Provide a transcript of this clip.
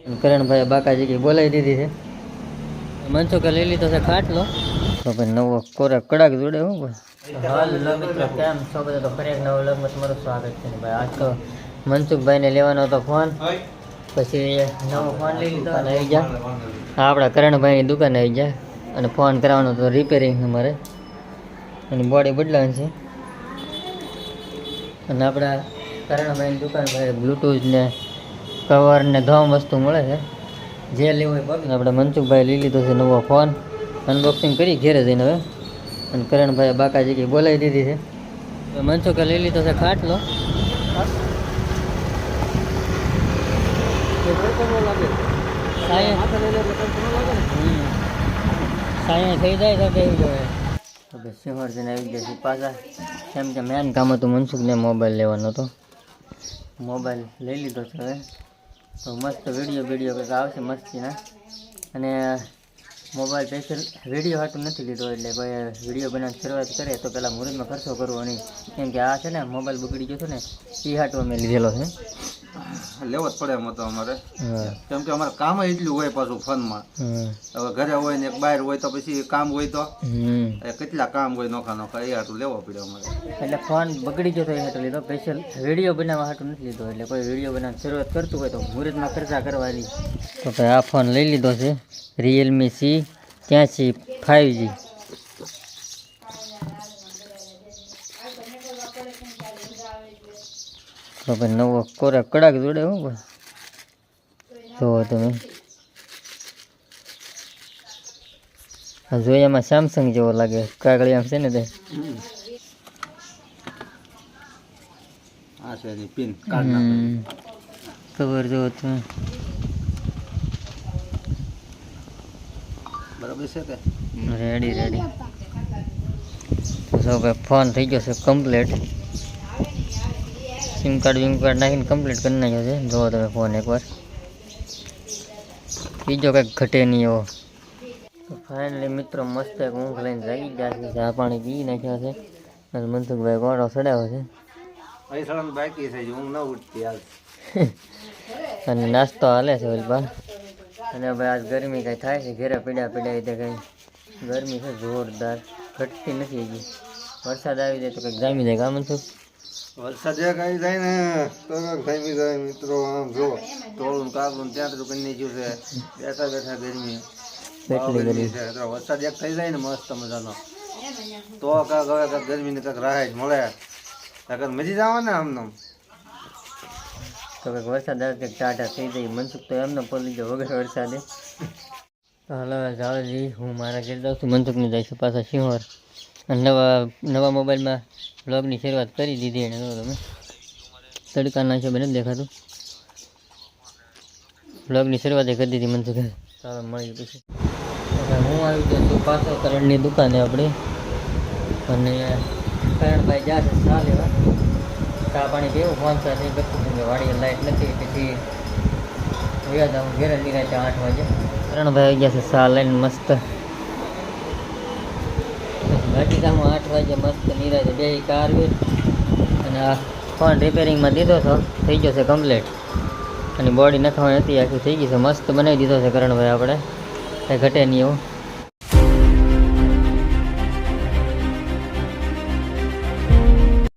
કરણભાઈ બાકાજી કે બોલાવી દીધી છે. મનસુખે લઈ લીધો છે ખાટલો. તો ભાઈ નવો કોરા કડાક જોડે હું ભાઈ. હાલો મિત્રો, કેમ છો બધા? તો ફરી એક નવો વ્લોગમાં તમારું સ્વાગત છે ને ભાઈ. આજ તો મનસુખભાઈને લેવાનો હતો ફોન, પછી નવો ફોન લઈ લીધો અને આવી જા આપણા કરણભાઈની દુકાને આવી જાય અને ફોન કરાવવાનો હતો રિપેરિંગ અમારે, અને બોડી બદલાવાની છે. અને આપણા કરણભાઈની દુકાન પર બ્લૂટૂથ ને કવર ને ધોમ વસ્તુ મળે છે, જે લેવું હોય પગ. આપણે મનસુખભાઈ લઈ લીધો છે નવો ફોન, અનબોક્સિંગ કરી ઘેરે જઈને હવે. અને કરણભાઈ બાકાજી કે બોલાવી દીધી છે. મનસુખે લઈ લીધો છે ખાટલો. સાયા થઈ જાય તો કેવી જોઈએ. હવે સિંહરજીને આવી ગયા છે પાછા, કેમ કે મેન કામ હતું મનસુખને મોબાઈલ લેવાનો હતો. મોબાઈલ લઈ લીધો છે હવે. તો મસ્ત વિડીયો કંઈક આવશે મસ્તીના. અને મોબાઈલ સ્પેશિયલ વિડીયો હાટું નથી લીધો, એટલે કોઈ વિડીયો બનાવવાની શરૂઆત કરે તો પહેલાં મુહૂર્તમાં ખર્ચો કરવો નહીં. કેમ કે આ છે ને મોબાઈલ બગડી ગયો છે ને, એ હાટું અમે લીધેલો છે. લેવો જ પડે એમ હતો અમારે, કેમ કે અમારે કામ એટલું હોય પાછું ફોનમાં. હવે ઘરે હોય ને બહાર હોય તો પછી કામ હોય તો કેટલા કામ હોય નોખા એ હાટું લેવો પડે અમારે. એટલે ફોન બગડી ગયો તો એ હાટું લીધો, સ્પેશિયલ વિડીયો બનાવવા હાટું નથી લીધો. એટલે કોઈ વિડીયો બનાવવાની શરૂઆત કરતું હોય તો મુહૂર્તમાં ખર્ચા કરવાની. તો ભાઈ આ ફોન લઈ લીધો છે રિયલમી C83 5G. તો ભાઈ નવો કોરા કડાક જોડે હું ભાઈ જોવો તમે. આ જોયામાં સેમસંગ જેવો લાગે, કાગળી આમ છે ને તે. આ છે એની પિન કાર્ડ નાખવાની. ખબર જોવો તમે. બરાબર છે કે રેડી. તો ભાઈ ફોન થઈ ગયો છે કમ્પ્લીટ. સિમ કાર્ડ નાખીને કમ્પ્લીટ કરી નાખ્યો છે. જોવો તમે ફોન એકવાર, બીજો કંઈક ઘટે નહીં એવો. તો ફાઇનલી મિત્રો મસ્ત એક ઊંઘ લઈને જાગી ગયા છે, ચા પાણી પી નાખ્યા છે. અને મનસુખભાઈ ગોળો સડાવ્યો છે. બાકી છે ઊંઘ ન ઉઠતી હાલ. અને નાસ્તો હાલે છે ઓલપા. અને ભાઈ આજ ગરમી કાંઈ થાય છે, ઘેરે પીડ્યા રીતે કંઈ ગરમી છે જોરદાર, ઘટતી નથી હજી. વરસાદ આવી જાય તો કંઈક જામી જાય. કામ છું વરસાદ એક આવી જાય ને તો જામી જાય મિત્રો. આમ જો તોડું કાગલું ત્યાં તો કરી ગયું છે. બેઠા ગરમી છે. વરસાદ એક થઈ જાય ને મસ્ત મજાનો તો કાંક હવે કાંક ગરમીને કાંક રાહત મળે, કાંક મજી જવા ને આમને. તો કંઈક વરસાદ આવે કંઈક ટાટા થઈ જાય. મનસુખ તો એમને પડી ગયો વગર વરસાદે. તો હાલો જાવજી, હું મારા ઘેર જાઉં છું. મનસુખને જાય છે પાછા સિંહોર. અને નવા મોબાઈલમાં બ્લોગની શરૂઆત કરી દીધી એને. તમે તડકા નાખ્યો બને દેખાતું. બ્લોગની શરૂઆત કરી દીધી મનસુખે. ચાલો મળી પછી. હું આવી ગયો છું પાછો કરણની દુકાને આપણી. અને કરણભાઈ જશે ચા લેવા. ચા પાણી કેવું ફોન સાથે કરતું હતું કે વાડીએ લાઇટ નથી, પછી ગયા હતા હું ઘેરે નિરાતે 8 વાગે. કરણભાઈ આવી ગયા છે ચા લઈને મસ્ત. બાકી કામ 8 વાગે મસ્ત નિરાતે બે કાર આવી. અને આ ફોન રિપેરિંગમાં દીધો હતો, થઈ ગયો છે કમ્પ્લીટ. અને બોડી નખાવાની હતી આખી થઈ ગઈ છે, મસ્ત બનાવી દીધો છે કરણભાઈ આપણે, કંઈ ઘટે નહીં એવું.